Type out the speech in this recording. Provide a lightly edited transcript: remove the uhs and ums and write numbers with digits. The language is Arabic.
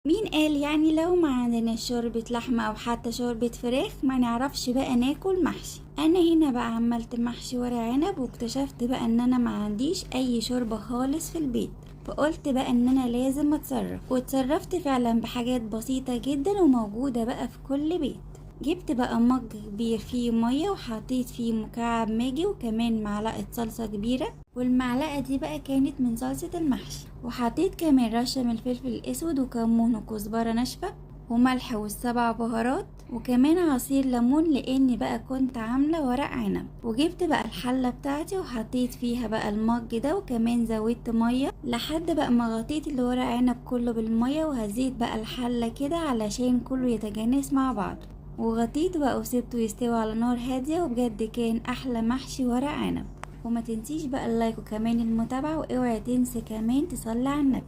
مين قال يعني لو ما عندناش شوربة لحمة او حتى شوربة فراخ ما نعرفش بقى ناكل محشي؟ انا هنا بقى عملت محشي ورق عنب، واكتشفت بقى ان انا ما عنديش اي شوربة خالص في البيت، فقلت بقى ان انا لازم اتصرف، واتصرفت فعلا بحاجات بسيطة جدا وموجودة بقى في كل بيت. جبت بقى مج كبير فيه مية، وحطيت فيه مكعب ماجي وكمان معلقة صلصة كبيرة، والمعلقة دي بقى كانت من صلصة المحشي، وحطيت كمان رشة من الفلفل الاسود وكمون وكزبرة ناشفة وملح والسبع بهارات، وكمان عصير ليمون لاني بقى كنت عاملة ورق عنب. وجبت بقى الحلة بتاعتي وحطيت فيها بقى المج ده، وكمان زودت مية لحد بقى ما غطيت الورق عنب كله بالمية، وهزيت بقى الحلة كده علشان كله يتجانس مع بعض، وغطيت بقى وسبته يستوي على نار هادية، وبجد كان احلى محشي ورق عنب. وما تنسيش بقى اللايك وكمان المتابعة، واوعي تنسي كمان تصلي على النبي.